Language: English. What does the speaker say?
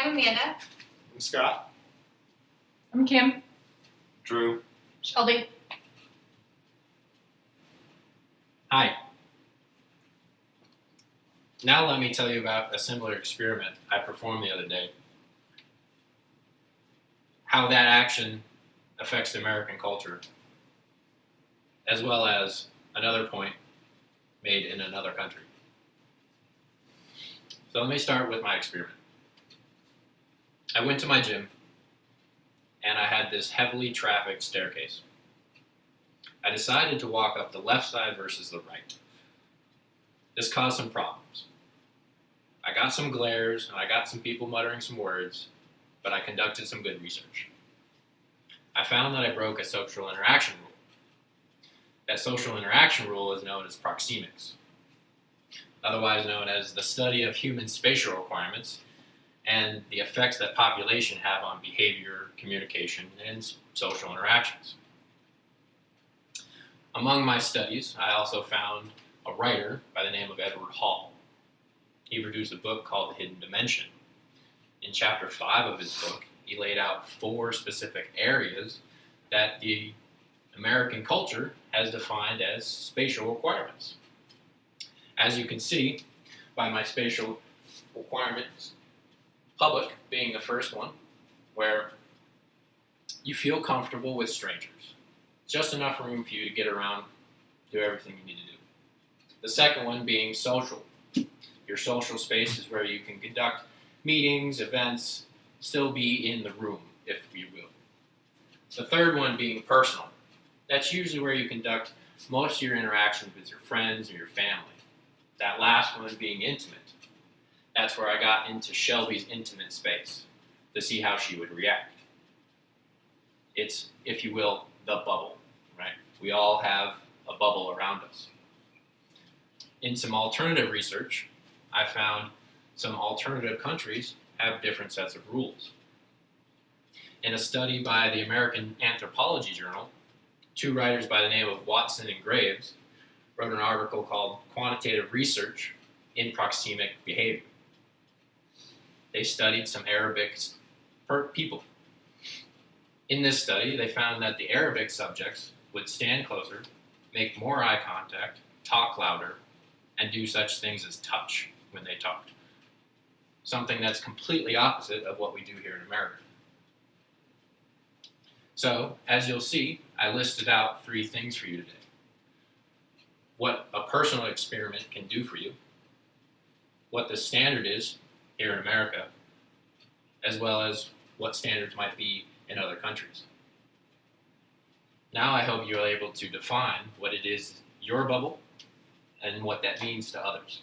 I'm Amanda. I'm Scott. I'm Kim. Drew. Shelby. Hi. Now let me tell you about a similar experiment I performed the other day. How that action affects American culture, as well as another point made in another country. So let me start with my experiment. I went to my gym, and I had this heavily trafficked staircase. I decided to walk up the left side versus the right. This caused some problems. I got some glares, and I got some people muttering some words, but I conducted some good research. I found that I broke a social interaction rule. That social interaction rule is known as proxemics, otherwise known as the study of human spatial requirements and the effects that population have on behavior, communication, and social interactions. Among my studies, I also found a writer by the name of Edward Hall. He produced a book called The Hidden Dimension. In chapter 5 of his book, he laid out 4 specific areas that the American culture has defined as spatial requirements. As you can see by my spatial requirements, public being the first one, where you feel comfortable with strangers. Just enough room for you to get around, do everything you need to do. The second one being social. Your social space is where you can conduct meetings, events, still be in the room, if you will. The third one being personal. That's usually where you conduct most of your interactions with your friends or your family. That last one being intimate. That's where I got into Shelby's intimate space to see how she would react. It's, if you will, the bubble, right? We all have a bubble around us. In some alternative research, I found some alternative countries have different sets of rules. In a study by the American Anthropology Journal, 2 writers by the name of Watson and Graves wrote an article called Quantitative Research in Proxemic Behavior. They studied some Arabic people. In this study, they found that the Arabic subjects would stand closer, make more eye contact, talk louder, and do such things as touch when they talked. Something that's completely opposite of what we do here in America. So, as you'll see, I listed out 3 things for you today. What a personal experiment can do for you, what the standard is here in America, as well as what standards might be in other countries. Now I hope you're able to define what it is your bubble and what that means to others.